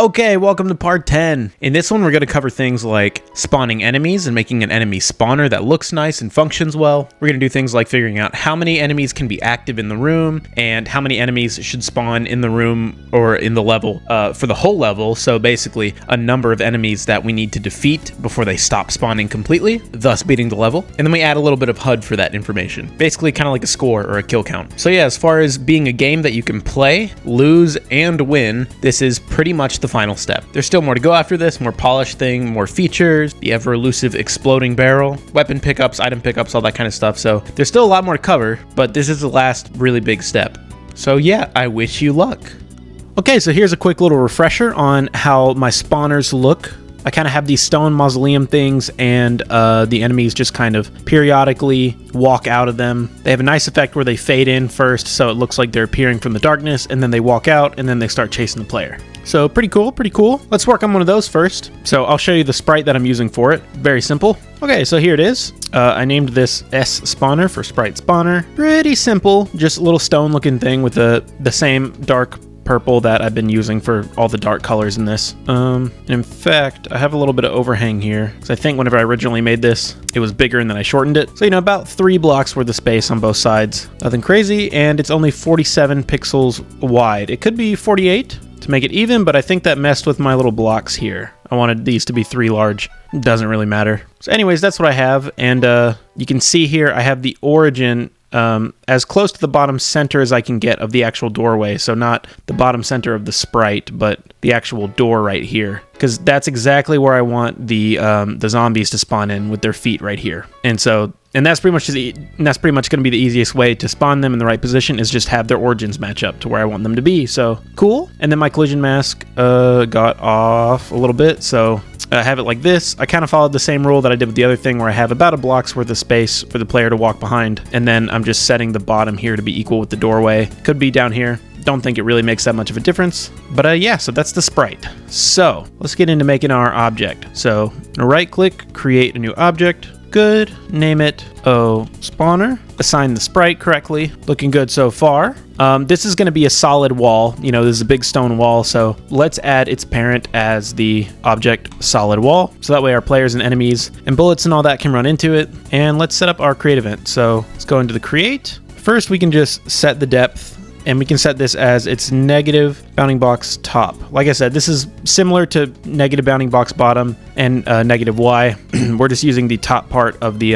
Okay, welcome to part 10. In this one, we're going to cover things like spawning enemies and making an enemy spawner that looks nice and functions well. We're going to do things like figuring out how many enemies can be active in the room and how many enemies should spawn in the room or in the level for the whole level. So basically, a number of enemies that we need to defeat before they stop spawning completely, thus beating the level. And then we add a little bit of HUD for that information. Basically, kind of like a score or a kill count. So yeah, as far as being a game that you can play, lose, and win, this is pretty much the final step. There's still more to go after this, more polished thing, more features, the ever elusive exploding barrel, weapon pickups, item pickups, all that kind of stuff. So there's still a lot more to cover, but this is the last really big step. So yeah, I wish you luck. Okay, so here's a quick little refresher on how my spawners look. I kind of have these stone mausoleum things, and the enemies just kind of periodically walk out of them. They have a nice effect where they fade in first, so it looks like they're appearing from the darkness, and then they walk out, and then they start chasing the player. So pretty cool, pretty cool. Let's work on one of those first. So I'll show you the sprite that I'm using for it. Very simple. Okay, so here it is. I named this S spawner for sprite spawner. Pretty simple, just a little stone looking thing with the same dark purple that I've been using for all the dark colors in this. And in fact, I have a little bit of overhang here because I think whenever I originally made this, it was bigger and then I shortened it. So, about 3 blocks worth of space on both sides. Nothing crazy, and it's only 47 pixels wide. It could be 48 to make it even, but I think that messed with my little blocks here. I wanted these to be 3 large. Doesn't really matter. So anyways, that's what I have, and you can see here I have the origin as close to the bottom center as I can get of the actual doorway. So not the bottom center of the sprite, but the actual door right here, because that's exactly where I want the zombies to spawn in with their feet right here. And that's pretty much going to be the easiest way to spawn them in the right position, is just have their origins match up to where I want them to be. So cool. And then my collision mask got off a little bit, so I have it like this. I kind of followed the same rule that I did with the other thing, where I have about a block's worth of space for the player to walk behind, and then I'm just setting the bottom here to be equal with the doorway. Could be down here. Don't think it really makes that much of a difference. But yeah, so that's the sprite. So let's get into making our object. So right click, create a new object. Good. Name it spawner. Assign the sprite correctly. Looking good so far. This is going to be a solid wall. This is a big stone wall, so let's add its parent as the object solid wall. So that way our players and enemies and bullets and all that can run into it. And let's set up our create event. So let's go into the create. First, we can just set the depth, and we can set this as its negative bounding box top. Like I said, this is similar to negative bounding box bottom and negative Y. We're just using the top part of the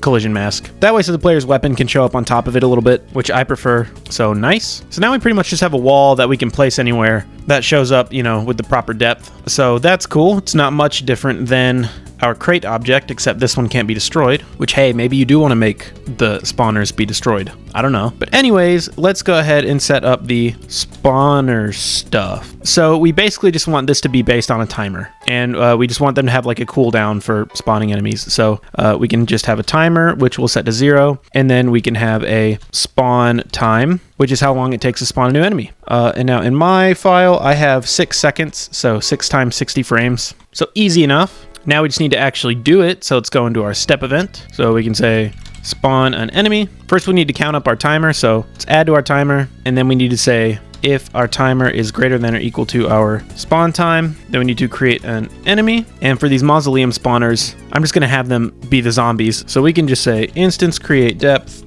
collision mask. That way, so the player's weapon can show up on top of it a little bit, which I prefer. So nice. So now we pretty much just have a wall that we can place anywhere that shows up, with the proper depth. So that's cool. It's not much different than our crate object, except this one can't be destroyed, which, hey, maybe you do want to make the spawners be destroyed. I don't know. But anyways, let's go ahead and set up the spawner stuff. So we basically just want this to be based on a timer, and we just want them to have like a cooldown for spawning enemies. So we can just have a timer, which we'll set to 0, and then we can have a spawn time, which is how long it takes to spawn a new enemy. And now in my file, I have 6 seconds, so 6 times 60 frames. So easy enough. Now we just need to actually do it. So let's go into our step event. So we can say spawn an enemy. First, we need to count up our timer. So let's add to our timer. And then we need to say if our timer is greater than or equal to our spawn time, then we need to create an enemy. And for these mausoleum spawners, I'm just going to have them be the zombies. So we can just say instance create depth.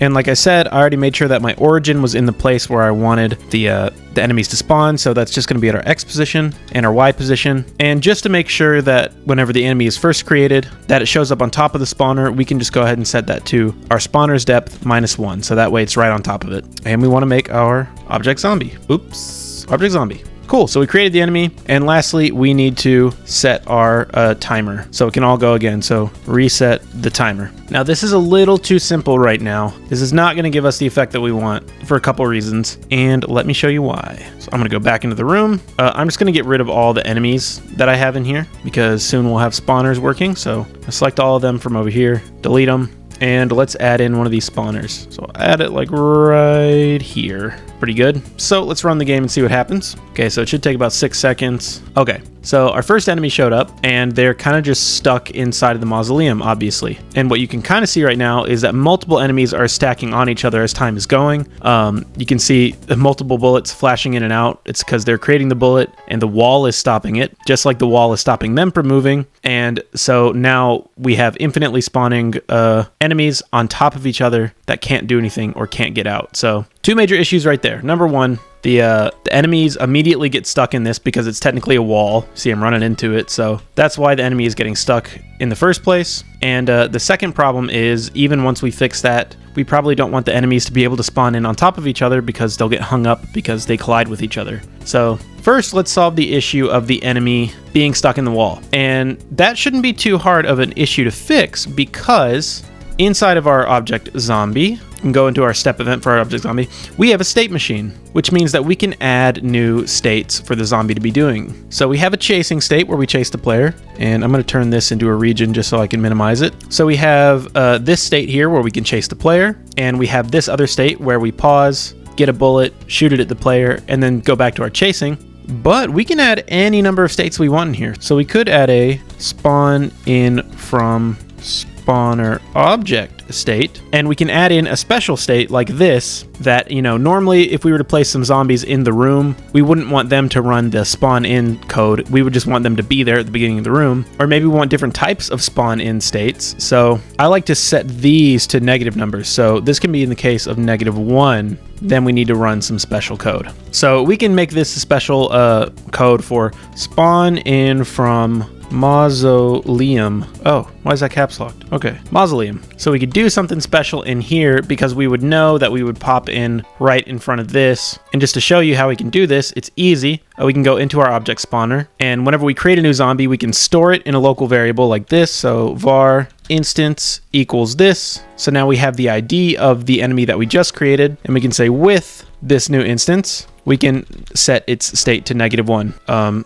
And like I said, I already made sure that my origin was in the place where I wanted the enemies to spawn. So that's just going to be at our X position and our Y position. And just to make sure that whenever the enemy is first created, that it shows up on top of the spawner, we can just go ahead and set that to our spawner's depth -1. So that way it's right on top of it. And we want to make our object zombie. Oops, object zombie. Cool, so we created the enemy, and lastly, we need to set our timer, so it can all go again, so reset the timer. Now, this is a little too simple right now. This is not gonna give us the effect that we want for a couple reasons, and let me show you why. So I'm gonna go back into the room. I'm just gonna get rid of all the enemies that I have in here, because soon we'll have spawners working, so I select all of them from over here, delete them, and let's add in one of these spawners. So I'll add it like right here. pretty good. So let's run the game and see what happens. Okay, so it should take about 6 seconds. Okay, so our first enemy showed up and they're kind of just stuck inside of the mausoleum, obviously. And what you can kind of see right now is that multiple enemies are stacking on each other as time is going. You can see multiple bullets flashing in and out. It's because they're creating the bullet and the wall is stopping it, just like the wall is stopping them from moving. And so now we have infinitely spawning enemies on top of each other that can't do anything or can't get out. So 2 major issues right there. Number 1, the enemies immediately get stuck in this because it's technically a wall. See, I'm running into it, so that's why the enemy is getting stuck in the first place. And the second problem is, even once we fix that, we probably don't want the enemies to be able to spawn in on top of each other because they'll get hung up because they collide with each other. So first, let's solve the issue of the enemy being stuck in the wall. And that shouldn't be too hard of an issue to fix because inside of our object zombie, we can go into our step event for our object zombie, we have a state machine, which means that we can add new states for the zombie to be doing. So we have a chasing state where we chase the player, and I'm going to turn this into a region just so I can minimize it. So we have this state here where we can chase the player, and we have this other state where we pause, get a bullet, shoot it at the player, and then go back to our chasing. But we can add any number of states we want in here. So we could add a spawn in from spawner object state, and we can add in a special state like this that, you know, normally if we were to place some zombies in the room, we wouldn't want them to run the spawn in code. We would just want them to be there at the beginning of the room. Or maybe we want different types of spawn in states. So I like to set these to negative numbers. So this can be in the case of -1, then we need to run some special code. So we can make this a special code for spawn in from mausoleum. Oh, why is that caps locked? Okay, mausoleum. So we could do something special in here because we would know that we would pop in right in front of this. And just to show you how we can do this, it's easy. We can go into our object spawner, and whenever we create a new zombie, we can store it in a local variable like this. So var instance equals this. So now we have the ID of the enemy that we just created, and we can say with this new instance, we can set its state to -1.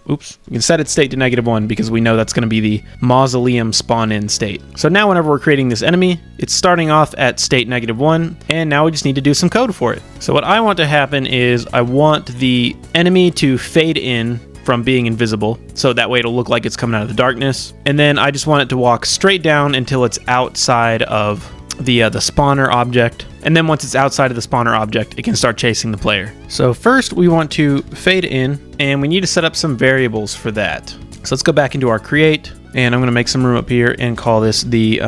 We can set its state to -1 because we know that's going to be the mausoleum spawn in state. So now whenever we're creating this enemy, it's starting off at state -1, and now we just need to do some code for it. So what I want to happen is I want the enemy to fade in from being invisible, so that way it'll look like it's coming out of the darkness. And then I just want it to walk straight down until it's outside of the spawner object. And then once it's outside of the spawner object, it can start chasing the player. So first we want to fade in, and we need to set up some variables for that. So let's go back into our create, and I'm going to make some room up here and call this the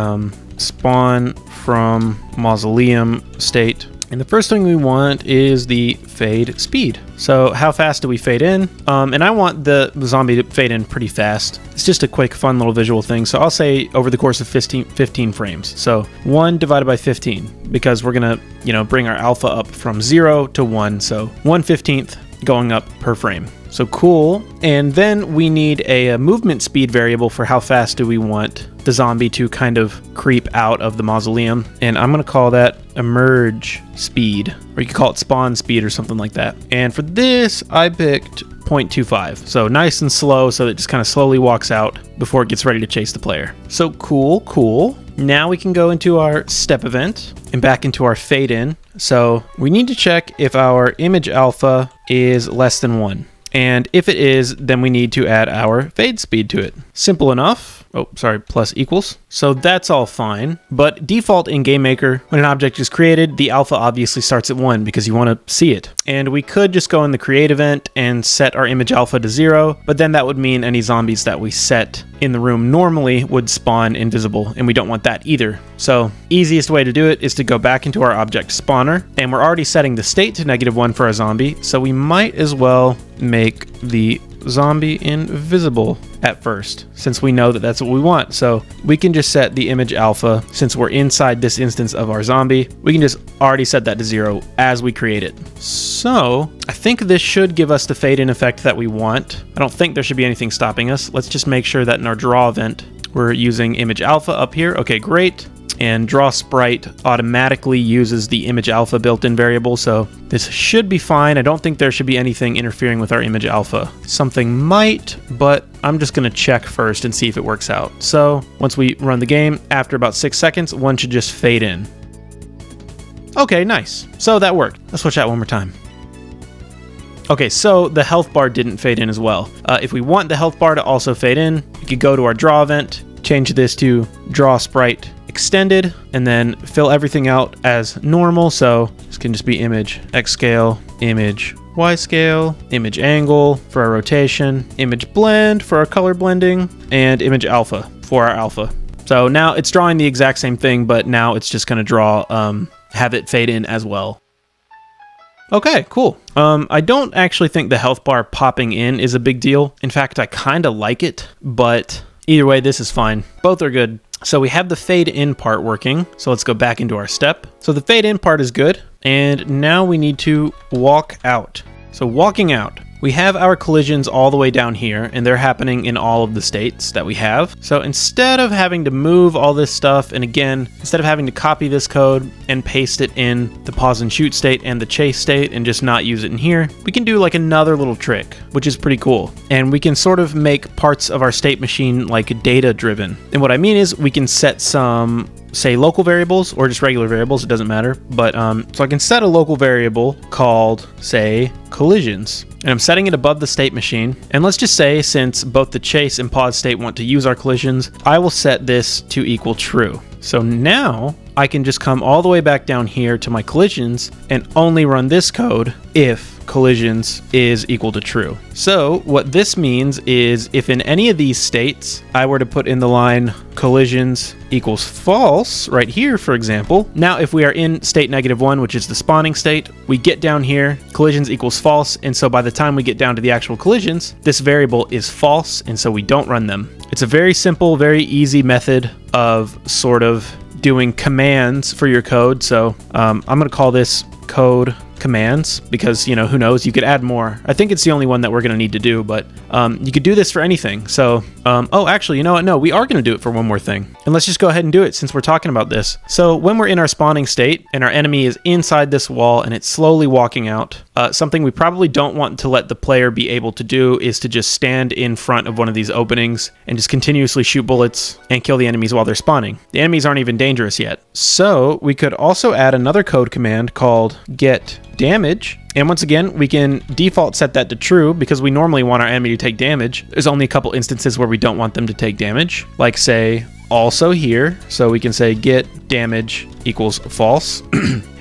spawn from mausoleum state. And the first thing we want is the fade speed. So how fast do we fade in? And I want the zombie to fade in pretty fast. It's just a quick, fun little visual thing. So I'll say over the course of 15 frames. So 1 divided by 15, because we're gonna, you know, bring our alpha up from 0 to 1. So 1/15 going up per frame. So cool. And then we need a movement speed variable for how fast do we want the zombie to kind of creep out of the mausoleum. And I'm going to call that emerge speed, or you could call it spawn speed or something like that. And for this, I picked 0.25. So nice and slow, so it just kind of slowly walks out before it gets ready to chase the player. So cool. Now we can go into our step event and back into our fade in. So we need to check if our image alpha is less than 1. And if it is, then we need to add our fade speed to it. Simple enough. Oh, sorry, plus equals. So that's all fine. But default in GameMaker, when an object is created, the alpha obviously starts at 1 because you want to see it. And we could just go in the create event and set our image alpha to 0, but then that would mean any zombies that we set in the room normally would spawn invisible, and we don't want that either. So easiest way to do it is to go back into our object spawner, and we're already setting the state to -1 for our zombie, so we might as well make the zombie invisible at first, since we know that that's what we want. So we can just set the image alpha, since we're inside this instance of our zombie, we can just already set that to 0 as we create it. So I think this should give us the fade in effect that we want. I don't think there should be anything stopping us. Let's just make sure that in our draw event, we're using image alpha up here. Okay, great. And draw sprite automatically uses the image alpha built-in variable, so this should be fine. I don't think there should be anything interfering with our image alpha. Something might, but I'm just going to check first and see if it works out. So once we run the game, after about 6 seconds, one should just fade in. Okay, nice. So that worked. Let's watch that one more time. Okay, so the health bar didn't fade in as well. If we want the health bar to also fade in, we could go to our draw event, change this to draw sprite extended, and then fill everything out as normal. So this can just be image X scale, image Y scale, image angle for our rotation, image blend for our color blending, and image alpha for our alpha. So now it's drawing the exact same thing, but now it's just going to draw, have it fade in as well. Okay, cool. I don't actually think the health bar popping in is a big deal. In fact, I kind of like it, but either way, this is fine. Both are good. So we have the fade in part working. So let's go back into our step. So the fade in part is good. And now we need to walk out. So walking out, we have our collisions all the way down here, and they're happening in all of the states that we have. So instead of having to move all this stuff, and again, instead of having to copy this code and paste it in the pause and shoot state and the chase state and just not use it in here, we can do like another little trick, which is pretty cool. And we can sort of make parts of our state machine like data driven. And what I mean is we can set some, say, local variables or just regular variables, it doesn't matter. But so I can set a local variable called, say, collisions. And I'm setting it above the state machine. And let's just say, since both the chase and pause state want to use our collisions, I will set this to equal true. So now I can just come all the way back down here to my collisions and only run this code if collisions is equal to true. So what this means is if in any of these states I were to put in the line collisions equals false right here, for example, now if we are in state -1, which is the spawning state, we get down here, collisions equals false, and so by the time we get down to the actual collisions, this variable is false, and so we don't run them. It's a very simple, very easy method of sort of doing commands for your code. So I'm going to call this code commands because, you know, who knows, you could add more. I think it's the only one that we're going to need to do, but you could do this for anything. So oh, actually, you know what? No, we are going to do it for one more thing. And let's just go ahead and do it since we're talking about this. So when we're in our spawning state and our enemy is inside this wall and it's slowly walking out, something we probably don't want to let the player be able to do is to just stand in front of one of these openings and just continuously shoot bullets and kill the enemies while they're spawning. The enemies aren't even dangerous yet. So we could also add another code command called get damage. And once again, we can default set that to true because we normally want our enemy to take damage. There's only a couple instances where we don't want them to take damage, like say also here. So we can say get damage equals false.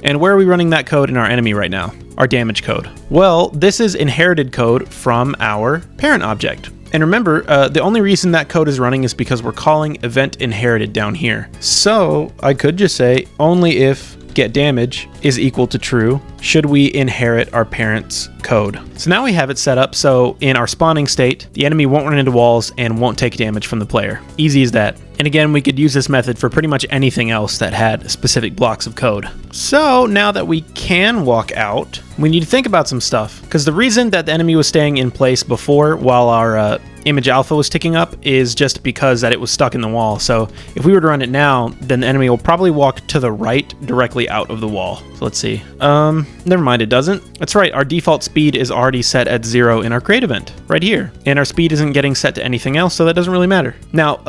And where are we running that code in our enemy right now? Our damage code. Well, this is inherited code from our parent object. And remember, the only reason that code is running is because we're calling event inherited down here. So I could just say only if get damage is equal to true should we inherit our parent's code. So now we have it set up so in our spawning state, the enemy won't run into walls and won't take damage from the player. Easy as that. And again, we could use this method for pretty much anything else that had specific blocks of code. So now that we can walk out, we need to think about some stuff. Because the reason that the enemy was staying in place before while our image alpha was ticking up is just because that it was stuck in the wall. So if we were to run it now, then the enemy will probably walk to the right directly out of the wall. So let's see. Never mind, it doesn't. That's right, our default speed is already set at 0 in our create event right here. And our speed isn't getting set to anything else, so that doesn't really matter. Now,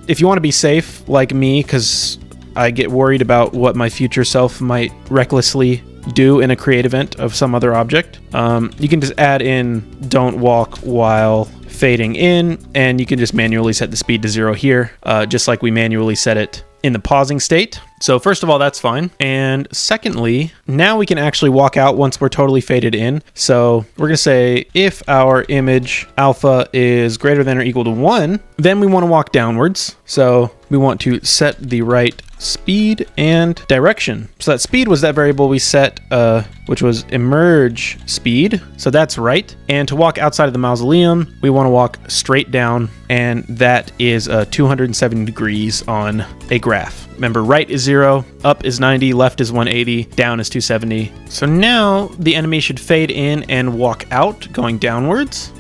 if you want to be safe like me, because I get worried about what my future self might recklessly do in a create event of some other object, you can just add in don't walk while fading in, and you can just manually set the speed to 0 here, just like we manually set it in the pausing state. So first of all, that's fine. And secondly, now we can actually walk out once we're totally faded in. So we're going to say if our image alpha is greater than or equal to 1, then we want to walk downwards. So we want to set the right speed and direction. So that speed was that variable we set, which was emerge speed. So that's right. And to walk outside of the mausoleum, we want to walk straight down, and that is 270 degrees on a graph. Remember, right is 0, up is 90, left is 180, down is 270. So now the enemy should fade in and walk out, going downwards.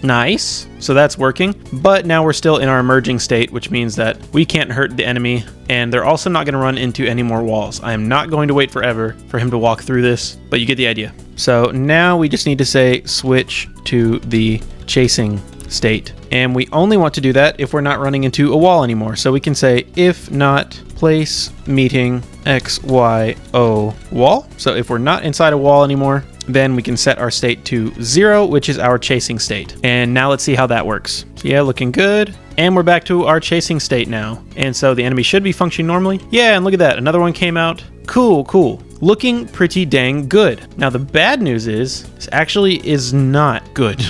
Nice. So that's working. But now we're still in our emerging state, which means that we can't hurt the enemy, and they're also not going to run into any more walls. I am not going to wait forever for him to walk through this, but you get the idea. So now we just need to say switch to the chasing state. And we only want to do that if we're not running into a wall anymore. So we can say if not place meeting X, Y, O wall. So if we're not inside a wall anymore, then we can set our state to 0, which is our chasing state. And now let's see how that works. So yeah, looking good. And we're back to our chasing state now. And so the enemy should be functioning normally. Yeah, and look at that. Another one came out. Cool, cool. Looking pretty dang good. Now the bad news is, this actually is not good.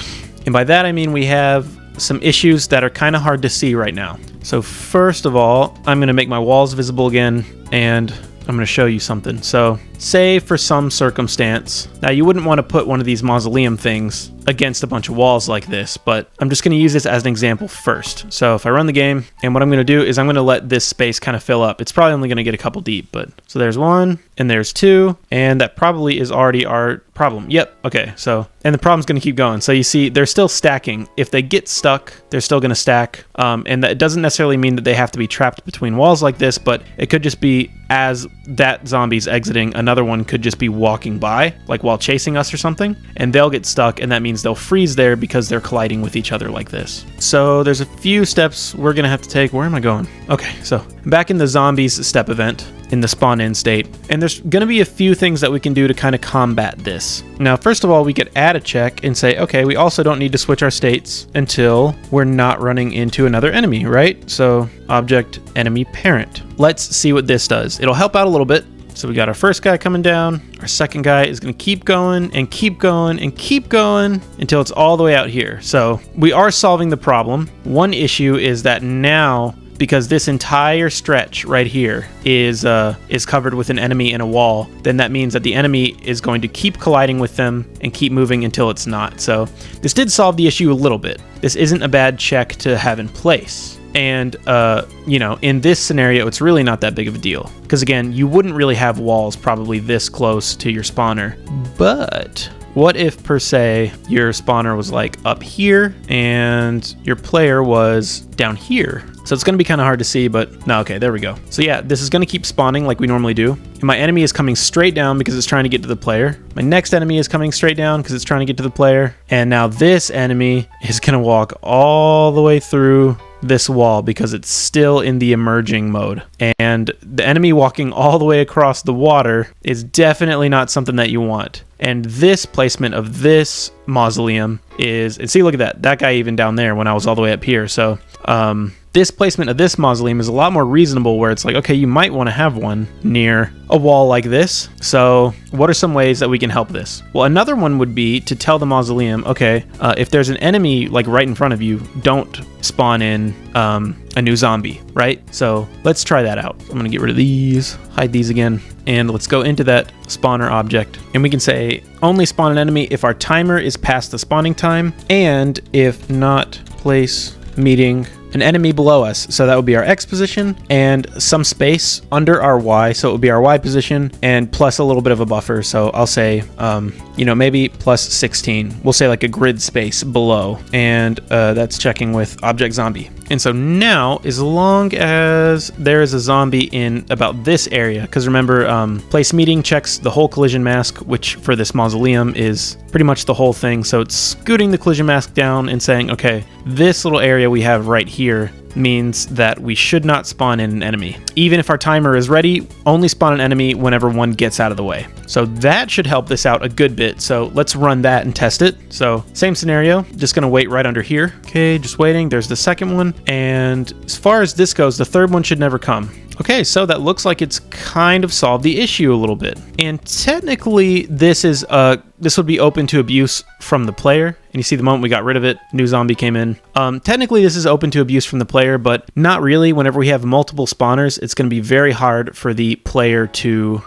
And by that I mean we have some issues that are kind of hard to see right now. So first of all, I'm going to make my walls visible again, and I'm going to show you something. So say for some circumstance, now you wouldn't want to put one of these mausoleum things against a bunch of walls like this, but I'm just going to use this as an example first. So if I run the game, and what I'm going to do is I'm going to let this space kind of fill up. It's probably only going to get a couple deep, but so there's 1 and there's 2, and that probably is already our problem. Yep. Okay. So, and the problem's going to keep going. So you see, they're still stacking. If they get stuck, they're still going to stack. And that doesn't necessarily mean that they have to be trapped between walls like this, but it could just be as that zombie's exiting, another one could just be walking by, like while chasing us or something, and they'll get stuck, and that means they'll freeze there because they're colliding with each other like this. So there's a few steps we're gonna have to take. Where am I going? Okay, so I'm back in the zombies step event in the spawn in state, and there's gonna be a few things that we can do to kind of combat this. Now, first of all, we could add a check and say, okay, we also don't need to switch our states until we're not running into another enemy, right? So object enemy parent. Let's see what this does. It'll help out a little bit. So we got our first guy coming down. Our second guy is going to keep going and keep going and keep going until it's all the way out here. So we are solving the problem. One issue is that now, because this entire stretch right here is covered with an enemy and a wall, then that means that the enemy is going to keep colliding with them and keep moving until it's not. So this did solve the issue a little bit. This isn't a bad check to have in place. And, you know, in this scenario, it's really not that big of a deal. Because again, you wouldn't really have walls probably this close to your spawner. But what if, per se, your spawner was like up here and your player was down here? So it's going to be kind of hard to see, but no, okay, there we go. So yeah, this is going to keep spawning like we normally do. And my enemy is coming straight down because it's trying to get to the player. My next enemy is coming straight down because it's trying to get to the player. And now this enemy is going to walk all the way through this wall because it's still in the emerging mode. And the enemy walking all the way across the water is definitely not something that you want. And this placement of this mausoleum is, and see, look at that guy even down there when I was all the way up here. So this placement of this mausoleum is a lot more reasonable, where it's like, okay, you might want to have one near a wall like this. So what are some ways that we can help this? Well, another one would be to tell the mausoleum, okay, if there's an enemy like right in front of you, don't spawn in a new zombie, right? So let's try that out. I'm gonna get rid of these, hide these again, and let's go into that spawner object, and we can say only spawn an enemy if our timer is past the spawning time, and if not, place meeting an enemy below us. So that would be our X position and some space under our Y. So it would be our Y position and plus a little bit of a buffer. So I'll say, you know, maybe plus 16. We'll say like a grid space below. And that's checking with object zombie. And so now, as long as there is a zombie in about this area, because remember, place meeting checks the whole collision mask, which for this mausoleum is pretty much the whole thing. So it's scooting the collision mask down and saying, okay, this little area we have right here means that we should not spawn in an enemy. Even if our timer is ready, only spawn an enemy whenever one gets out of the way. So that should help this out a good bit. So let's run that and test it. So same scenario, just gonna wait right under here. Okay, just waiting. There's the second one. And as far as this goes, the third one should never come. Okay, so that looks like it's kind of solved the issue a little bit. And technically, this would be open to abuse from the player. And you see the moment we got rid of it, new zombie came in. Technically, this is open to abuse from the player, but not really. Whenever we have multiple spawners, it's going to be very hard for the player to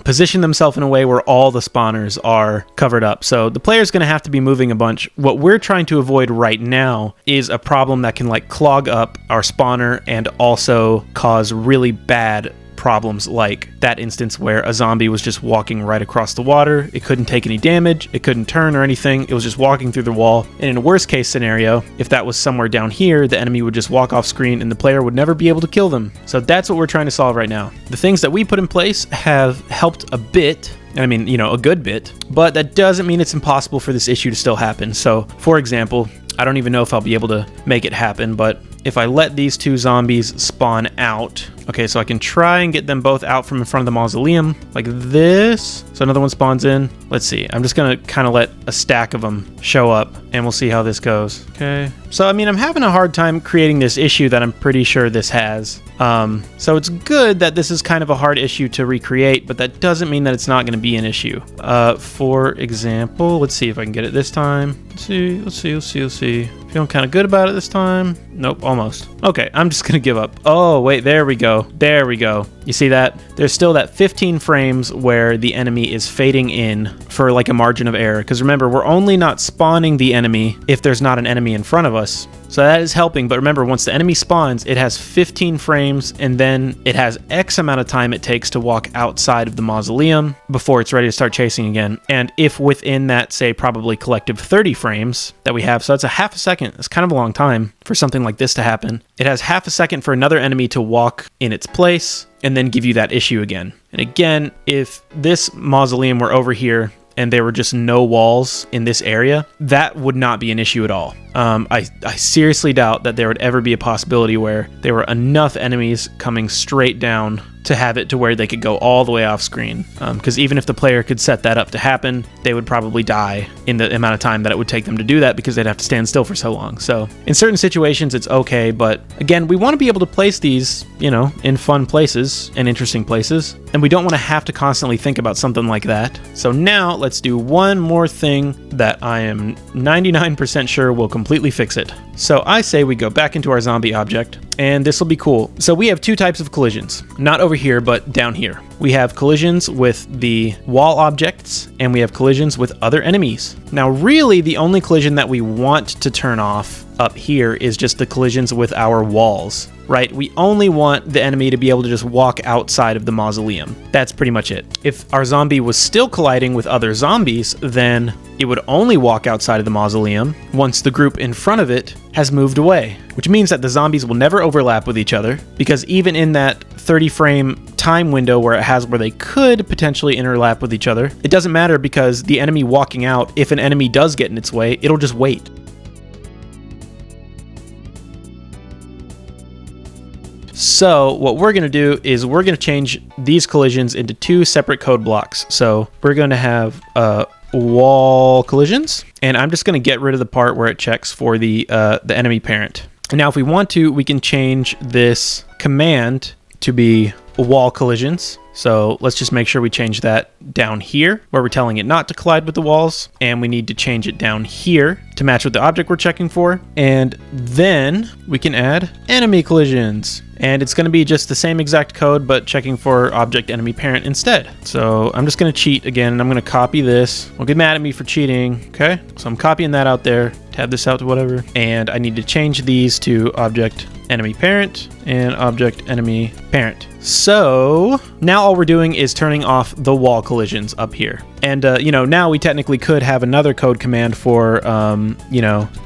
position themselves in a way where all the spawners are covered up. So the player's going to have to be moving a bunch. What we're trying to avoid right now is a problem that can like clog up our spawner and also cause really bad problems, like that instance where a zombie was just walking right across the water. It couldn't take any damage, it couldn't turn or anything, it was just walking through the wall. And in a worst case scenario, if that was somewhere down here, the enemy would just walk off screen and the player would never be able to kill them. So that's what we're trying to solve right now. The things that we put in place have helped a bit. I mean, you know, a good bit, but that doesn't mean it's impossible for this issue to still happen. So for example, I don't even know if I'll be able to make it happen, but if I let these two zombies spawn out Okay, so I can try and get them both out from in front of the mausoleum like this. So another one spawns in. Let's see. I'm just going to kind of let a stack of them show up and we'll see how this goes. Okay. So, I mean, I'm having a hard time creating this issue that I'm pretty sure this has. So it's good that this is kind of a hard issue to recreate, but that doesn't mean that it's not going to be an issue. For example, let's see if I can get it this time. Let's see. Feeling kind of good about it this time. Nope, almost. Okay, I'm just gonna give up. Oh, wait, there we go. You see that? There's still that 15 frames where the enemy is fading in for like a margin of error. Because remember, we're only not spawning the enemy if there's not an enemy in front of us. So that is helping, but remember, once the enemy spawns, it has 15 frames, and then it has X amount of time it takes to walk outside of the mausoleum before it's ready to start chasing again. And if within that, say, probably collective 30 frames that we have, so that's a half a second, it's kind of a long time for something like this to happen. It has half a second for another enemy to walk in its place, and then give you that issue again. And again, if this mausoleum were over here, and there were just no walls in this area, that would not be an issue at all. I seriously doubt that there would ever be a possibility where there were enough enemies coming straight down to have it to where they could go all the way off screen. Because even if the player could set that up to happen, they would probably die in the amount of time that it would take them to do that because they'd have to stand still for so long. So in certain situations, it's okay. But again, we want to be able to place these, in fun places and interesting places. And we don't want to have to constantly think about something like that. So now let's do one more thing that I am 99% sure will completely fix it. So I say we go back into our zombie object, and this will be cool. So we have two types of collisions, not over here, but down here. We have collisions with the wall objects, and we have collisions with other enemies. Now, really, the only collision that we want to turn off up here is just the collisions with our walls, right? We only want the enemy to be able to just walk outside of the mausoleum. That's pretty much it. If our zombie was still colliding with other zombies, then it would only walk outside of the mausoleum once the group in front of it has moved away, which means that the zombies will never overlap with each other, because even in that 30 frame time window where it has where they could potentially interlap with each other, it doesn't matter because the enemy walking out, if an enemy does get in its way, it'll just wait. So what we're going to do is we're going to change these collisions into two separate code blocks. So we're going to have wall collisions, and I'm just going to get rid of the part where it checks for the enemy parent. And now if we want to, we can change this command to be wall collisions. So let's just make sure we change that down here where we're telling it not to collide with the walls, and we need to change it down here to match with the object we're checking for. And then we can add enemy collisions, and it's going to be just the same exact code but checking for object enemy parent instead. So I'm just going to cheat again, and I'm going to copy this. Don't get mad at me for cheating. Okay, so I'm copying that out there, tab this out to whatever, and I need to change these to object enemy parent and object enemy parent. So now all we're doing is turning off the wall collisions up here. And, now we technically could have another code command for,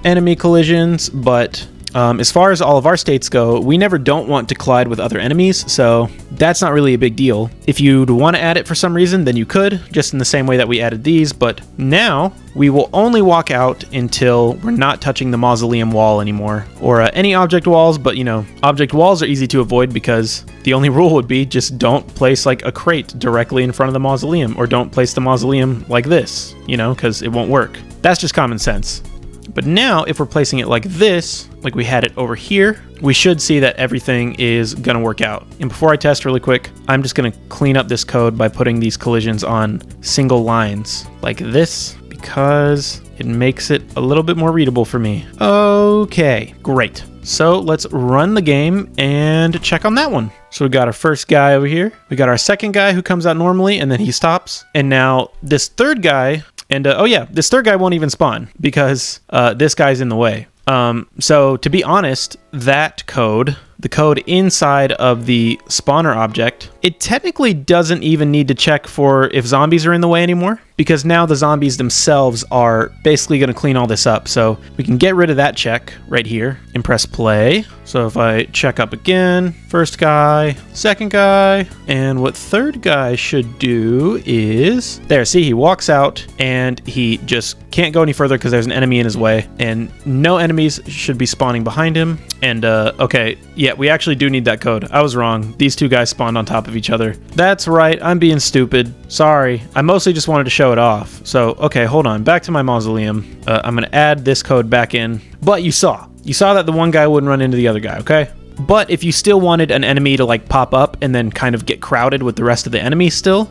enemy collisions, but as far as all of our states go, we never don't want to collide with other enemies, so that's not really a big deal. If you'd want to add it for some reason, then you could, just in the same way that we added these, but now we will only walk out until we're not touching the mausoleum wall anymore, or any object walls, but object walls are easy to avoid because the only rule would be just don't place like a crate directly in front of the mausoleum, or don't place the mausoleum like this, because it won't work. That's just common sense. But now, if we're placing it like this, like we had it over here, we should see that everything is going to work out. And before I test really quick, I'm just going to clean up this code by putting these collisions on single lines like this, because it makes it a little bit more readable for me. Okay, great. So let's run the game and check on that one. So we got our first guy over here. We got our second guy who comes out normally and then he stops. And now this third guy, and this third guy won't even spawn because this guy's in the way. So to be honest, that code, the code inside of the spawner object, it technically doesn't even need to check for if zombies are in the way anymore. because now the zombies themselves are basically going to clean all this up. So we can get rid of that check right here and press play. So if I check up again, first guy, second guy, and what third guy should do is, there, see, he walks out and he just can't go any further because there's an enemy in his way, and no enemies should be spawning behind him. And okay, yeah, we actually do need that code. I was wrong. These two guys spawned on top of each other. That's right, I'm being stupid. Sorry, I mostly just wanted to show it off. So, okay, hold on, back to my mausoleum. I'm gonna add this code back in, but you saw that the one guy wouldn't run into the other guy, okay? But if you still wanted an enemy to like pop up and then kind of get crowded with the rest of the enemies still,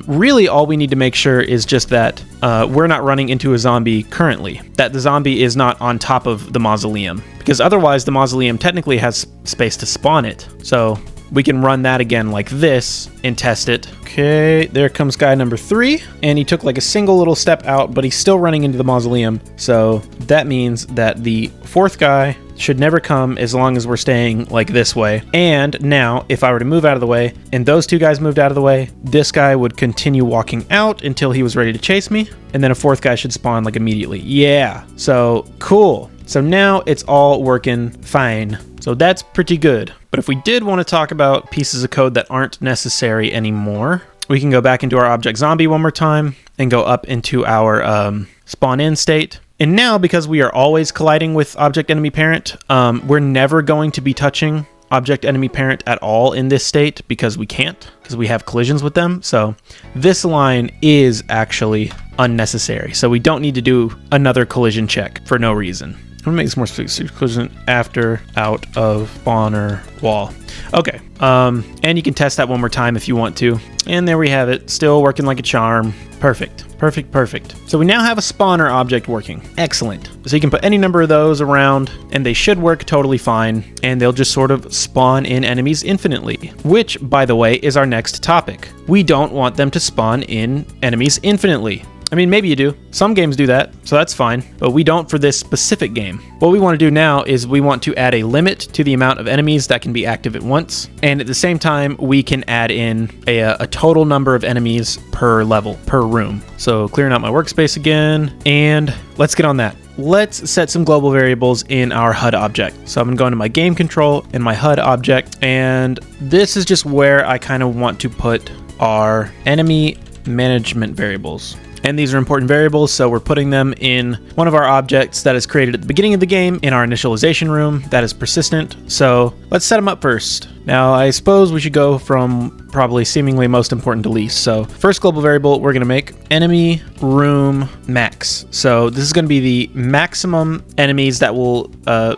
really all we need to make sure is just that we're not running into a zombie currently, that the zombie is not on top of the mausoleum, because otherwise the mausoleum technically has space to spawn it. So we can run that again like this and test it. Okay, there comes guy number 3, and he took like a single little step out, but he's still running into the mausoleum. So that means that the 4th guy should never come as long as we're staying like this way. And now if I were to move out of the way and those 2 guys moved out of the way, this guy would continue walking out until he was ready to chase me, and then a 4th guy should spawn like immediately. Yeah, so cool. So now it's all working fine. So that's pretty good. But if we did want to talk about pieces of code that aren't necessary anymore, we can go back into our object zombie one more time and go up into our spawn in state. And now, because we are always colliding with object enemy parent, we're never going to be touching object enemy parent at all in this state, because we can't, because we have collisions with them. So this line is actually unnecessary. So we don't need to do another collision check for no reason. I'm gonna make this more specific. Collision after out of spawner wall. Okay, and you can test that one more time if you want to. And there we have it, still working like a charm. Perfect, perfect, perfect. So we now have a spawner object working. Excellent. So you can put any number of those around and they should work totally fine, and they'll just sort of spawn in enemies infinitely, which, by the way, is our next topic. We don't want them to spawn in enemies infinitely. I mean, maybe you do. Some games do that, so that's fine, but we don't for this specific game. What we want to do now is we want to add a limit to the amount of enemies that can be active at once, and at the same time, we can add in a total number of enemies per level, per room. So clearing out my workspace again, and let's get on that. Let's set some global variables in our HUD object. So I'm gonna go into my game control and my HUD object, and this is just where I kind of want to put our enemy management variables. And these are important variables, so we're putting them in one of our objects that is created at the beginning of the game in our initialization room that is persistent. So let's set them up first. Now, I suppose we should go from probably seemingly most important to least. So first global variable, we're going to make enemy room max. So this is going to be the maximum enemies that will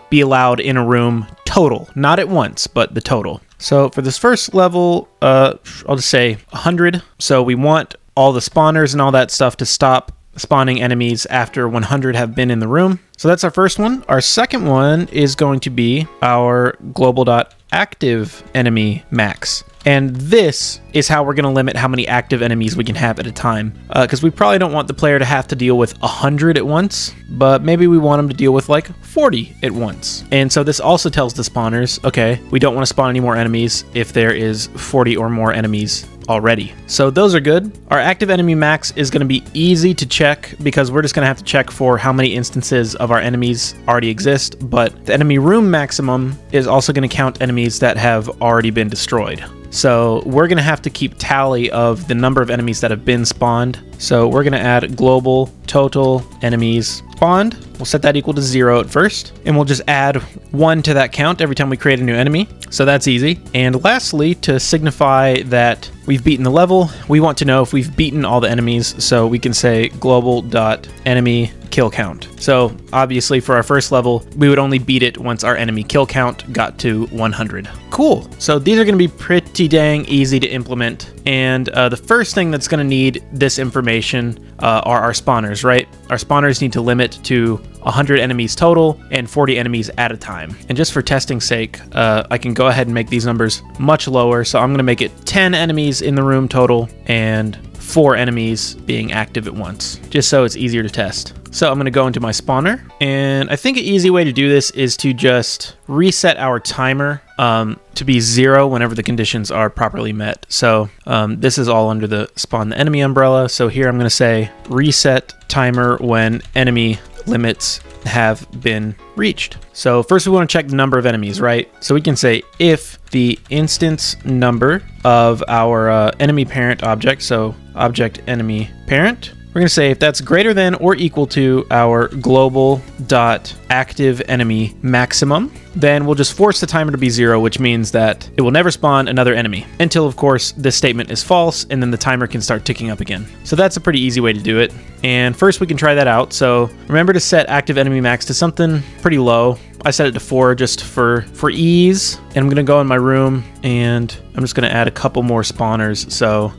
be allowed in a room total, not at once, but the total. So for this first level, I'll just say 100. So we want all the spawners and all that stuff to stop spawning enemies after 100 have been in the room. So that's our first one. Our second one is going to be our global.active enemy max. And this is how we're going to limit how many active enemies we can have at a time. Because we probably don't want the player to have to deal with 100 at once, but maybe we want them to deal with like 40 at once. And so this also tells the spawners, okay, we don't want to spawn any more enemies if there is 40 or more enemies already. So those are good. Our active enemy max is going to be easy to check because we're just going to have to check for how many instances of our enemies already exist, but the enemy room maximum is also going to count enemies that have already been destroyed. So we're going to have to keep tally of the number of enemies that have been spawned. So we're going to add global total enemies spawned. We'll set that equal to 0 at first, and we'll just add 1 to that count every time we create a new enemy. So that's easy. And lastly, to signify that we've beaten the level, we want to know if we've beaten all the enemies. So we can say global.enemy kill count. So obviously for our first level, we would only beat it once our enemy kill count got to 100. Cool. So these are going to be pretty dang easy to implement. And the first thing that's going to need this information are our spawners, right? Our spawners need to limit to 100 enemies total and 40 enemies at a time. And just for testing sake, I can go ahead and make these numbers much lower. So I'm going to make it 10 enemies in the room total and 4 enemies being active at once, just so it's easier to test. So I'm going to go into my spawner, and I think an easy way to do this is to just reset our timer to be 0 whenever the conditions are properly met. So this is all under the spawn the enemy umbrella. So here I'm going to say reset timer when enemy limits have been reached. So first we want to check the number of enemies, right? So we can say if the instance number of our enemy parent object, so object enemy parent, we're going to say if that's greater than or equal to our global dot active enemy maximum, then we'll just force the timer to be 0, which means that it will never spawn another enemy until, of course, this statement is false, and then the timer can start ticking up again. So that's a pretty easy way to do it. And first we can try that out. So remember to set active enemy max to something pretty low. I set it to 4 just for ease. And I'm going to go in my room and I'm just going to add a couple more spawners so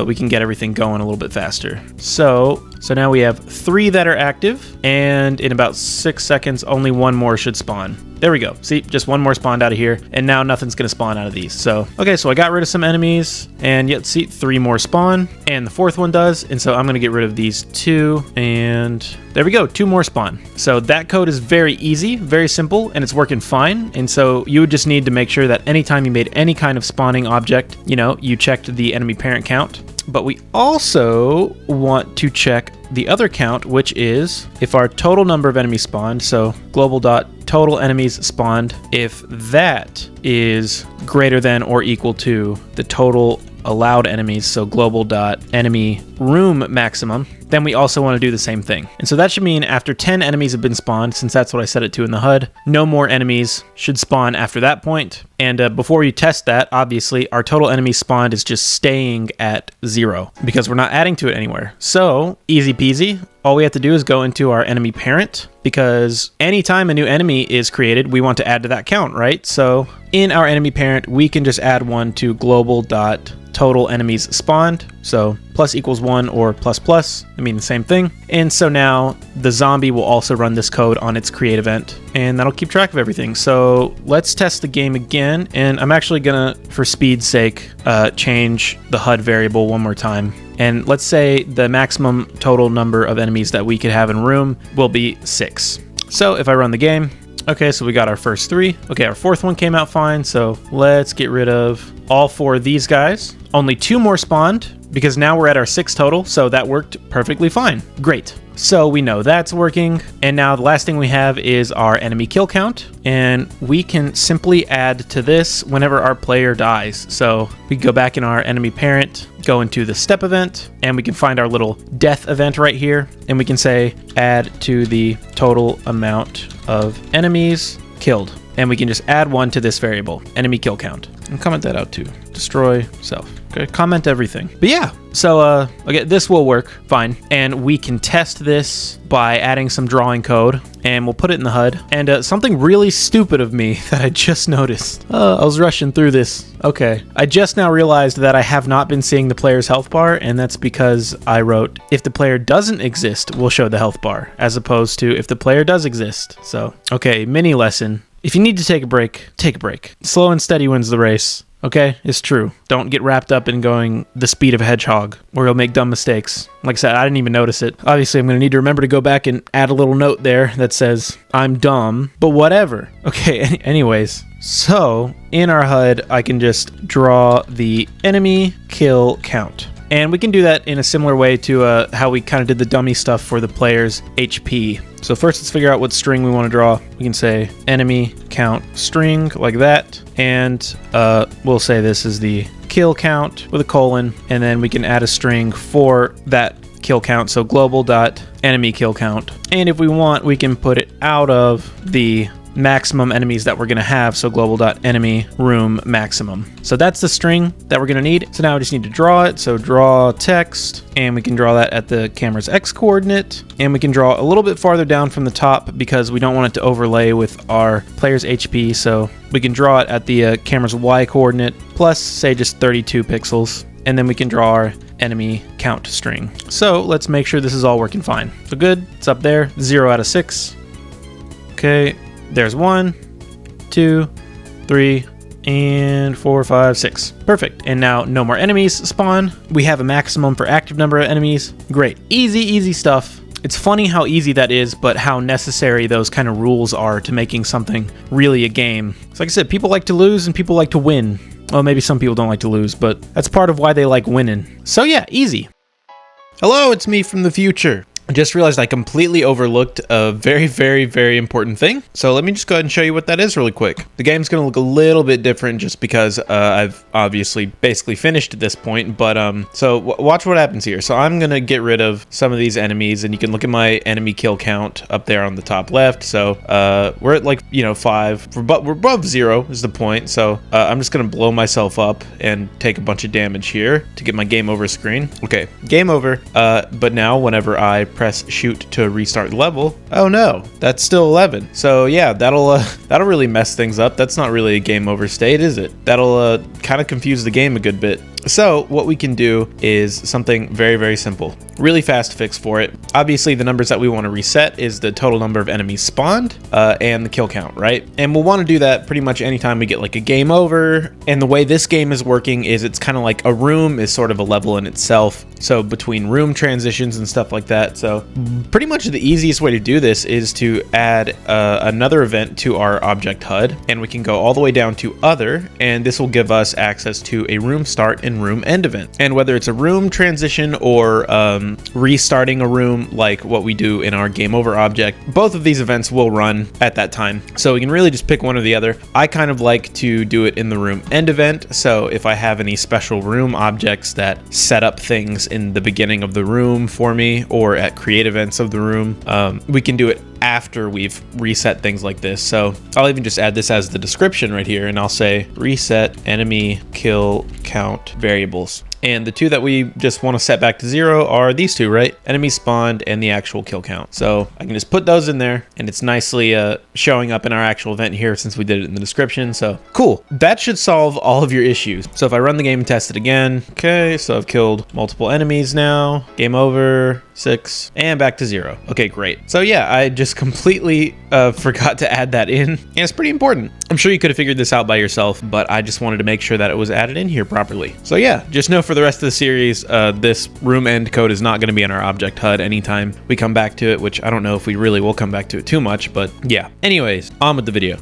we can get everything going a little bit faster. So now we have 3 that are active, and in about 6 seconds, only 1 more should spawn. There we go. See, just 1 more spawned out of here, and now nothing's going to spawn out of these. So, okay, so I got rid of some enemies, and yet, see, 3 more spawn, and the 4th one does, and so I'm going to get rid of these 2, and there we go, 2 more spawn. So that code is very easy, very simple, and it's working fine, and so you would just need to make sure that anytime you made any kind of spawning object, you checked the enemy parent count. But we also want to check the other count, which is if our total number of enemies spawned, so global dot total enemies spawned, if that is greater than or equal to the total allowed enemies, so global dot enemy room maximum, then we also want to do the same thing. And so that should mean after 10 enemies have been spawned, since that's what I set it to in the HUD, no more enemies should spawn after that point. And before you test that, obviously our total enemies spawned is just staying at 0 because we're not adding to it anywhere. So easy peasy. All we have to do is go into our enemy parent, because anytime a new enemy is created, we want to add to that count, right? So in our enemy parent, we can just add 1 to global dot total enemies spawned. So plus equals 1 or plus plus, I mean the same thing. And so now the zombie will also run this code on its create event, and that'll keep track of everything. So let's test the game again, and I'm actually gonna, for speed's sake, change the HUD variable one more time. And let's say the maximum total number of enemies that we could have in room will be 6. So if I run the game, okay, so we got our first 3. Okay, our 4th one came out fine, so let's get rid of all 4 of these guys. Only 2 more spawned, because now we're at our 6 total, so that worked perfectly fine. Great. So we know that's working, and now the last thing we have is our enemy kill count, and we can simply add to this whenever our player dies. So we go back in our enemy parent, go into the step event, and we can find our little death event right here, and we can say add to the total amount of enemies killed. And we can just add 1 to this variable, enemy kill count, and comment that out too. Destroy self. Okay, comment everything. But yeah, so okay, this will work fine, and we can test this by adding some drawing code, and we'll put it in the HUD. And something really stupid of me that I just noticed. I was rushing through this. Okay, I just now realized that I have not been seeing the player's health bar, and that's because I wrote if the player doesn't exist, we'll show the health bar, as opposed to if the player does exist. So okay, mini lesson. If you need to take a break, take a break. Slow and steady wins the race. Okay, it's true. Don't get wrapped up in going the speed of a hedgehog, or you'll make dumb mistakes. Like I said, I didn't even notice it. Obviously, I'm going to need to remember to go back and add a little note there that says, I'm dumb, but whatever. Okay, anyways. So, in our HUD, I can just draw the enemy kill count. And we can do that in a similar way to how we kind of did the dummy stuff for the player's HP. So first, let's figure out what string we want to draw. We can say enemy count string like that. And we'll say this is the kill count with a colon. And then we can add a string for that kill count. So global dot enemy kill count. And if we want, we can put it out of the maximum enemies that we're going to have, so global.enemy room maximum. So that's the string that we're going to need. So now we just need to draw it. So draw text, and we can draw that at the camera's X coordinate, and we can draw a little bit farther down from the top because we don't want it to overlay with our player's HP. So we can draw it at the camera's Y coordinate plus say just 32 pixels, and then we can draw our enemy count string. So let's make sure this is all working fine. So good, it's up there, 0 out of 6. Okay. There's 1, 2, 3, and 4, 5, 6. Perfect. And now no more enemies spawn. We have a maximum for active number of enemies. Great. Easy, easy stuff. It's funny how easy that is, but how necessary those kind of rules are to making something really a game. So like I said, people like to lose and people like to win. Well, maybe some people don't like to lose, but that's part of why they like winning. So yeah, easy. Hello, it's me from the future. I just realized I completely overlooked a very, very, very important thing. So let me just go ahead and show you what that is really quick. The game's going to look a little bit different just because I've obviously basically finished at this point. But so watch what happens here. So I'm going to get rid of some of these enemies, and you can look at my enemy kill count up there on the top left. So we're at like, 5, but we're above 0 is the point. So I'm just going to blow myself up and take a bunch of damage here to get my game over screen. Okay, game over. But now whenever I press shoot to restart the level, oh no, that's still 11. So yeah, that'll really mess things up. That's not really a game over state, is it? That'll kind of confuse the game a good bit. So what we can do is something very, very simple. Really fast fix for it. Obviously, the numbers that we want to reset is the total number of enemies spawned and the kill count, right? And we'll want to do that pretty much anytime we get like a game over. And the way this game is working is it's kind of like a room is sort of a level in itself. So between room transitions and stuff like that. So pretty much the easiest way to do this is to add another event to our object HUD, and we can go all the way down to other, and this will give us access to a room start and room end event. And whether it's a room transition or restarting a room like what we do in our game over object, both of these events will run at that time. So we can really just pick one or the other. I kind of like to do it in the room end event. So if I have any special room objects that set up things in the beginning of the room for me or at create events of the room, we can do it after we've reset things like this. So I'll even just add this as the description right here, and I'll say reset enemy kill count variables. And the two that we just want to set back to 0 are these two, right? Enemy spawned and the actual kill count. So I can just put those in there, and it's nicely showing up in our actual event here since we did it in the description. So cool. That should solve all of your issues. So if I run the game and test it again, okay, so I've killed multiple enemies now. Game over, 6, and back to 0. Okay, great. So yeah, I just completely forgot to add that in, and it's pretty important. I'm sure you could have figured this out by yourself, but I just wanted to make sure that it was added in here properly. So yeah, just know for the rest of the series, this room end code is not going to be in our object HUD anytime we come back to it, which I don't know if we really will come back to it too much, but yeah. Anyways, on with the video.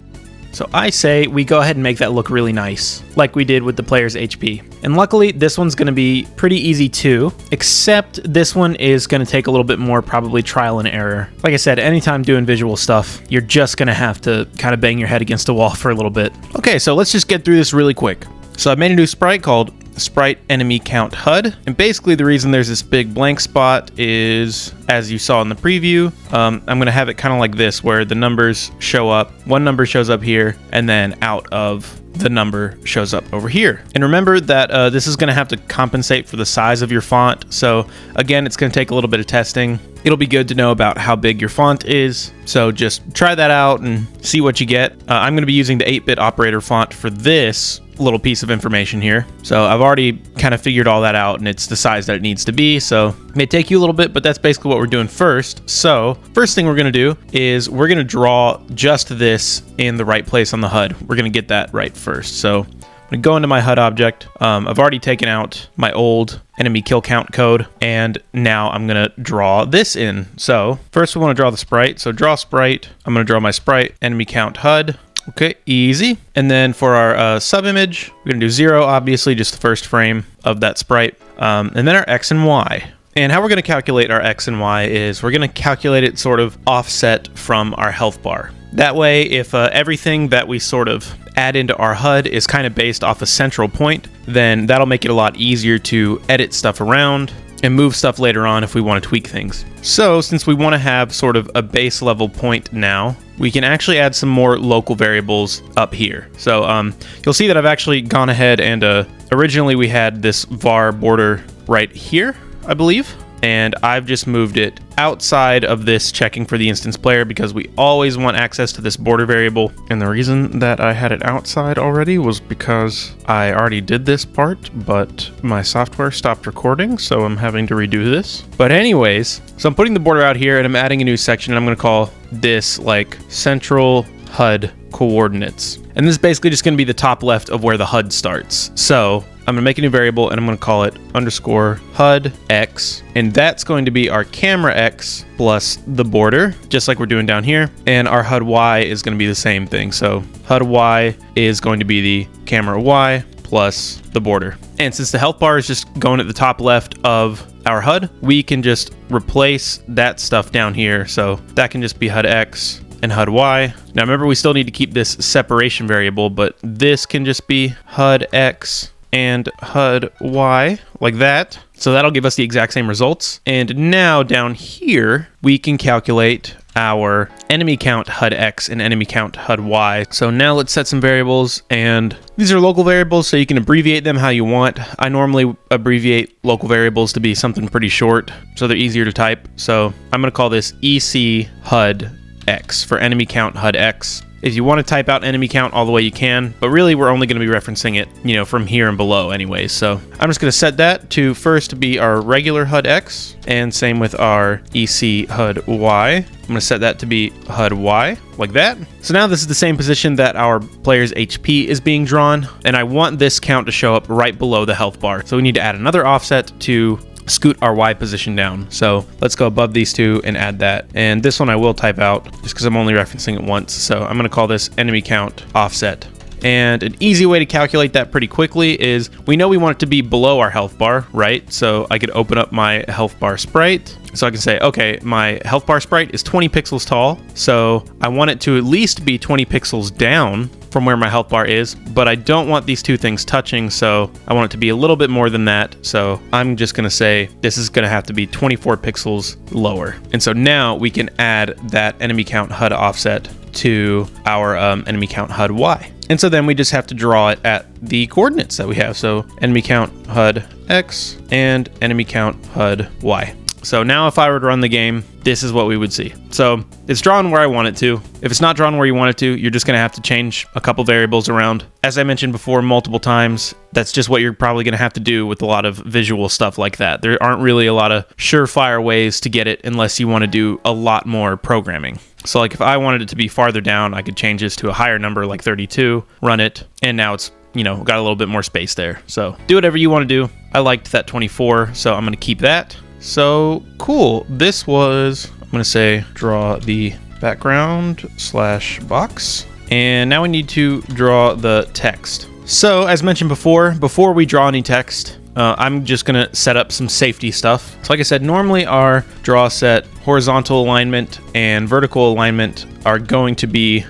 So I say we go ahead and make that look really nice, like we did with the player's HP. And luckily, this one's going to be pretty easy too, except this one is going to take a little bit more probably trial and error. Like I said, anytime doing visual stuff, you're just going to have to kind of bang your head against a wall for a little bit. Okay, so let's just get through this really quick. So I made a new sprite called Sprite Enemy Count HUD, and basically the reason there's this big blank spot is, as you saw in the preview, I'm going to have it kind of like this, where the numbers show up, one number shows up here, and then out of the number shows up over here. And remember that this is going to have to compensate for the size of your font. So again, it's going to take a little bit of testing. It'll be good to know about how big your font is. So just try that out and see what you get. I'm going to be using the 8-bit operator font for this little piece of information here. So I've already kind of figured all that out, and it's the size that it needs to be. So it may take you a little bit, but that's basically what we're doing first. So first thing we're going to do is we're going to draw just this in the right place on the HUD. We're going to get that right first. So I'm going to go into my HUD object. I've already taken out my old enemy kill count code, and now I'm going to draw this in. So first we want to draw the sprite. So draw sprite. I'm going to draw my sprite enemy count HUD. Okay, easy. And then for our sub image, we're going to do 0, obviously, just the first frame of that sprite. And then our X and Y. And how we're going to calculate our X and Y is we're going to calculate it sort of offset from our health bar. That way, if everything that we sort of add into our HUD is kind of based off a central point, then that'll make it a lot easier to edit stuff around and move stuff later on if we want to tweak things. So since we want to have sort of a base level point now, we can actually add some more local variables up here. So you'll see that I've actually gone ahead and originally we had this var border right here, I believe. And I've just moved it outside of this checking for the instance player because we always want access to this border variable. And the reason that I had it outside already was because I already did this part, but my software stopped recording, so I'm having to redo this. But anyways, so I'm putting the border out here and I'm adding a new section, and I'm going to call this like central HUD coordinates. And this is basically just going to be the top left of where the HUD starts. So I'm gonna make a new variable and I'm gonna call it underscore HUD X. And that's going to be our camera X plus the border, just like we're doing down here. And our HUD Y is gonna be the same thing. So HUD Y is going to be the camera Y plus the border. And since the health bar is just going at the top left of our HUD, we can just replace that stuff down here. So that can just be HUD X and HUD Y. Now remember, we still need to keep this separation variable, but this can just be HUD X and HUD Y like that. So that'll give us the exact same results. And now down here, we can calculate our enemy count HUD X and enemy count HUD Y. So now let's set some variables, and these are local variables, so you can abbreviate them how you want. I normally abbreviate local variables to be something pretty short, so they're easier to type. So I'm gonna call this EC HUD X for enemy count HUD X. If you want to type out enemy count all the way, you can, but really we're only going to be referencing it, from here and below anyway. So I'm just going to set that to first be our regular HUD X, and same with our EC HUD Y. I'm going to set that to be HUD Y, like that. So now this is the same position that our player's HP is being drawn, and I want this count to show up right below the health bar. So we need to add another offset to scoot our Y position down. So let's go above these two and add that. And this one I will type out just because I'm only referencing it once. So I'm going to call this enemy count offset. And an easy way to calculate that pretty quickly is we know we want it to be below our health bar, right? So I could open up my health bar sprite. So I can say, okay, my health bar sprite is 20 pixels tall. So I want it to at least be 20 pixels down from where my health bar is, but I don't want these two things touching, so I want it to be a little bit more than that. So I'm just gonna say this is gonna have to be 24 pixels lower. And so now we can add that enemy count HUD offset to our enemy count HUD Y. And so then we just have to draw it at the coordinates that we have. So enemy count HUD X and enemy count HUD Y. So now if I were to run the game, this is what we would see. So it's drawn where I want it to. If it's not drawn where you want it to, you're just gonna have to change a couple variables around. As I mentioned before multiple times, that's just what you're probably gonna have to do with a lot of visual stuff like that. There aren't really a lot of surefire ways to get it unless you wanna do a lot more programming. So like if I wanted it to be farther down, I could change this to a higher number like 32, run it, and now it's got a little bit more space there. So do whatever you wanna do. I liked that 24, so I'm gonna keep that. So cool. This was, I'm going to say, draw the background / box. And now we need to draw the text. So as mentioned before we draw any text, I'm just going to set up some safety stuff. So like I said, normally our draw set horizontal alignment and vertical alignment are going to be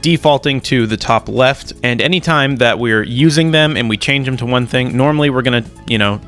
defaulting to the top left, and anytime that we're using them and we change them to one thing, normally we're gonna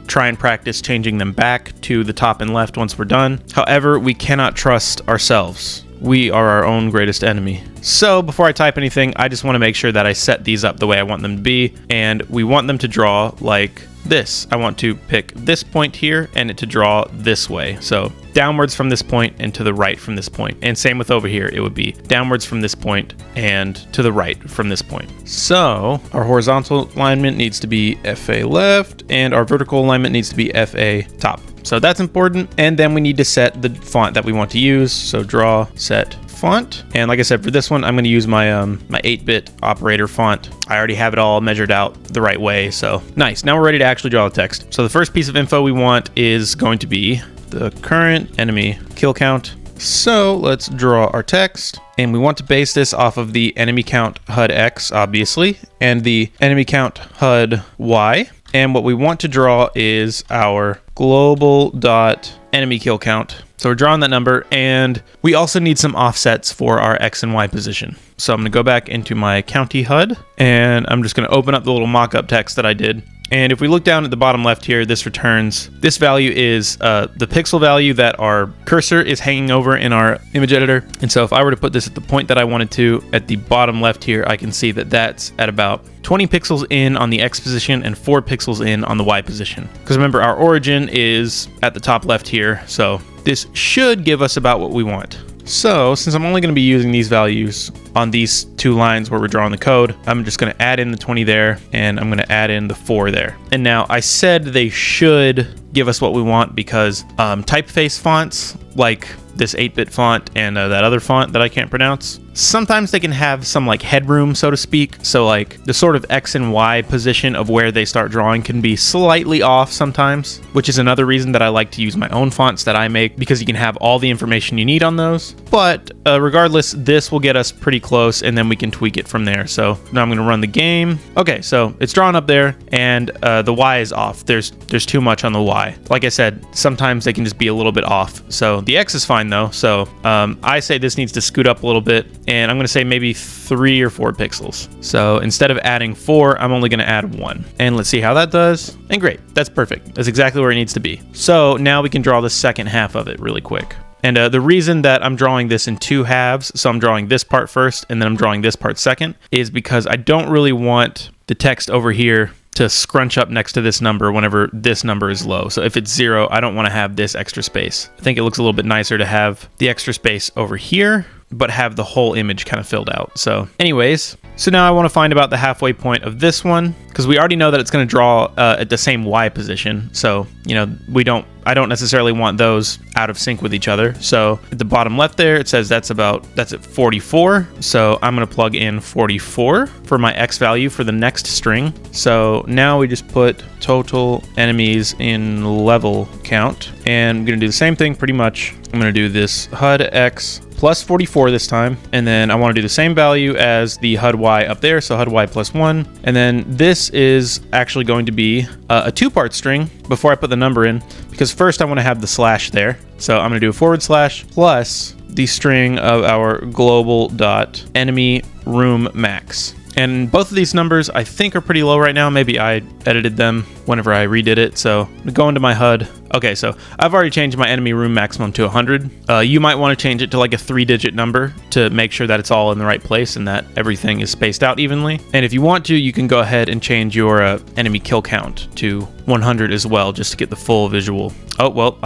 try and practice changing them back to the top and left once we're done. However, we cannot trust ourselves. We are our own greatest enemy. So before I type anything, I just want to make sure that I set these up the way I want them to be, and we want them to draw like this. I want to pick this point here and it to draw this way. So downwards from this point and to the right from this point. And same with over here, it would be downwards from this point and to the right from this point. So our horizontal alignment needs to be FA left and our vertical alignment needs to be FA top. So that's important. And then we need to set the font that we want to use. So draw set font. And like I said, for this one, I'm going to use my 8-bit operator font. I already have it all measured out the right way. So nice. Now we're ready to actually draw the text. So the first piece of info we want is going to be the current enemy kill count. So let's draw our text, and we want to base this off of the enemy count HUD X, obviously, and the enemy count HUD Y. And what we want to draw is our global dot enemy kill count. So we're drawing that number, and we also need some offsets for our X and Y position. So I'm going to go back into my county HUD, and I'm just going to open up the little mock-up text that I did. And if we look down at the bottom left here, this returns, this value is the pixel value that our cursor is hanging over in our image editor. And so if I were to put this at the point that I wanted to, at the bottom left here, I can see that that's at about 20 pixels in on the X position and 4 pixels in on the Y position. Because remember, our origin is at the top left here. So this should give us about what we want. So since I'm only going to be using these values on these two lines where we're drawing the code, I'm just going to add in the 20 there, and I'm going to add in the 4 there. And now I said they should give us what we want because typeface fonts like this 8-bit font and that other font that I can't pronounce. Sometimes they can have some like headroom, so to speak. So like the sort of X and Y position of where they start drawing can be slightly off sometimes, which is another reason that I like to use my own fonts that I make, because you can have all the information you need on those. But regardless, this will get us pretty close, and then we can tweak it from there. So now I'm going to run the game. Okay, so it's drawn up there, and the Y is off. There's too much on the Y. Like I said, sometimes they can just be a little bit off. So the X is fine though. So I say this needs to scoot up a little bit, and I'm going to say maybe 3 or 4 pixels. So instead of adding 4, I'm only going to add 1. And let's see how that does. And great, that's perfect. That's exactly where it needs to be. So now we can draw the second half of it really quick. And the reason that I'm drawing this in 2 halves, so I'm drawing this part first and then I'm drawing this part second, is because I don't really want the text over here to scrunch up next to this number whenever this number is low. So if it's 0, I don't want to have this extra space. I think it looks a little bit nicer to have the extra space over here, but have the whole image kind of filled out. So anyways, so now I want to find about the halfway point of this one, because we already know that it's going to draw at the same Y position. So, you know, I don't necessarily want those out of sync with each other. So at the bottom left there, it says that's at 44. So I'm going to plug in 44 for my X value for the next string. So now we just put total enemies in level count, and I'm going to do the same thing pretty much. I'm going to do this HUD X plus 44 this time, and then I want to do the same value as the HUD Y up there, so HUD Y plus 1, and then this is actually going to be a 2-part string before I put the number in, because first I want to have the slash there, so I'm going to do a / plus the string of our global dot enemy room max. And both of these numbers I think are pretty low right now. Maybe I edited them whenever I redid it. So I'm gonna go into my HUD. Okay, so I've already changed my enemy room maximum to 100. You might want to change it to like a 3-digit number to make sure that it's all in the right place and that everything is spaced out evenly. And if you want to, you can go ahead and change your enemy kill count to 100 as well, just to get the full visual. Oh, well,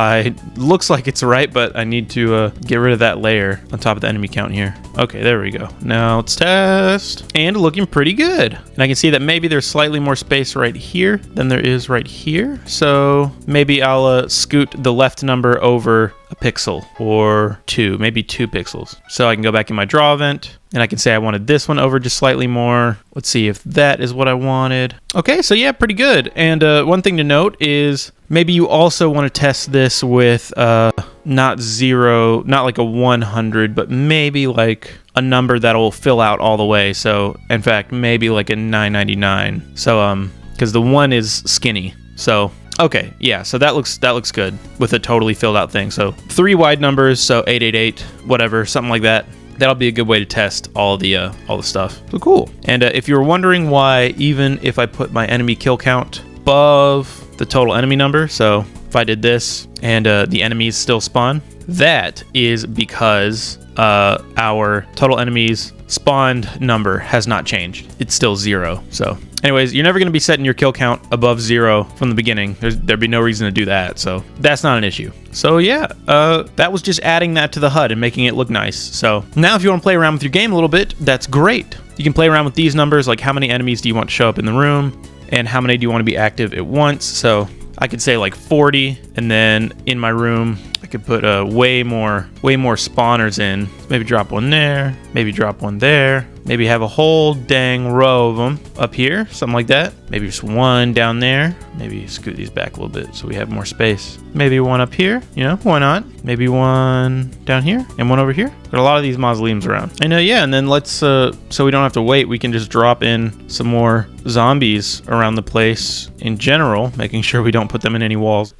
looks like it's right, but I need to get rid of that layer on top of the enemy count here. Okay, there we go. Now let's test. And looking pretty good. And I can see that maybe there's slightly more space right here than there is right here. So maybe I'll scoot the left number over a pixel or 2, maybe 2 pixels. So I can go back in my draw event and I can say I wanted this one over just slightly more. Let's see if that is what I wanted. Okay, so yeah, pretty good. And one thing to note is maybe you also want to test this with not 0, not like a 100, but maybe like a number that'll fill out all the way. So in fact, maybe like a 999. So because the 1 is skinny. So okay, yeah, so that looks good with a totally filled out thing. So 3 wide numbers, so 888, whatever, something like that. That'll be a good way to test all the stuff. So cool. And if you were wondering why, even if I put my enemy kill count above the total enemy number, so if I did this and the enemies still spawn, that is because our total enemies spawned number has not changed. It's still 0. So anyways, you're never going to be setting your kill count above 0 from the beginning. There'd be no reason to do that, so that's not an issue. So yeah, that was just adding that to the HUD and making it look nice. So now if you want to play around with your game a little bit, that's great. You can play around with these numbers, like how many enemies do you want to show up in the room, and how many do you want to be active at once. So I could say like 40, and then in my room, I could put way more spawners in. Maybe drop one there, maybe drop one there, maybe have a whole dang row of them up here, something like that. Maybe just one down there. Maybe scoot these back a little bit so we have more space. Maybe one up here, you know, why not? Maybe one down here and one over here. Got a lot of these mausoleums around. And yeah, and then let's, so we don't have to wait, we can just drop in some more zombies around the place in general, making sure we don't put them in any walls.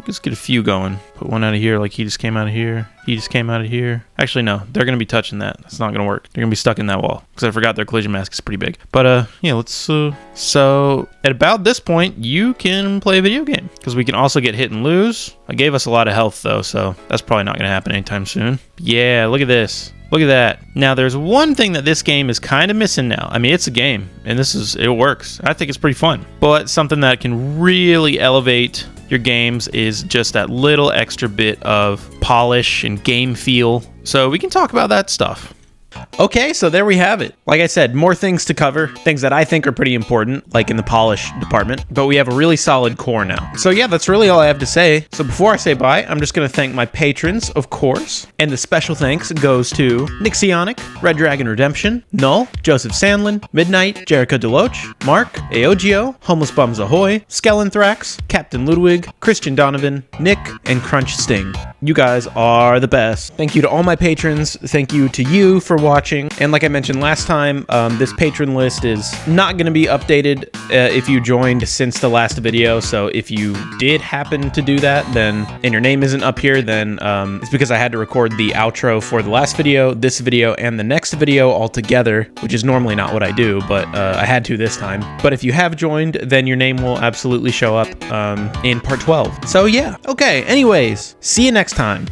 Let's get a few going. Put one out of here, like he just came out of here. He just came out of here. Actually, no, they're going to be touching that. That's not going to work. They're going to be stuck in that wall because I forgot their collision mask is pretty big. But yeah, let's, so at about this point, you can play a video game because we can also get hit and lose. I gave us a lot of health though, so that's probably not going to happen anytime soon. Yeah, look at this. Look at that. Now, there's one thing that this game is kind of missing now. I mean, it's a game, and it works. I think it's pretty fun. But something that can really elevate your games is just that little extra bit of polish and game feel. So we can talk about that stuff. Okay, so there we have it. Like I said, more things to cover, things that I think are pretty important, like in the polish department, but we have a really solid core now. So yeah, that's really all I have to say. So before I say bye, I'm just gonna thank my patrons, of course, and the special thanks goes to Nixionic, Red Dragon Redemption, Null, Joseph Sandlin, Midnight, Jerica Deloach, Mark, Aogio, Homeless Bums Ahoy, Skelenthrax, Captain Ludwig, Christian Donovan, Nick, and Crunch Sting. You guys are the best. Thank you to all my patrons. Thank you to you for watching. And like I mentioned last time, this patron list is not going to be updated if you joined since the last video. So if you did happen to do that, then and your name isn't up here, then it's because I had to record the outro for the last video, this video, and the next video all together, which is normally not what I do, but I had to this time. But if you have joined, then your name will absolutely show up in part 12. So yeah, okay, anyways, see you next time.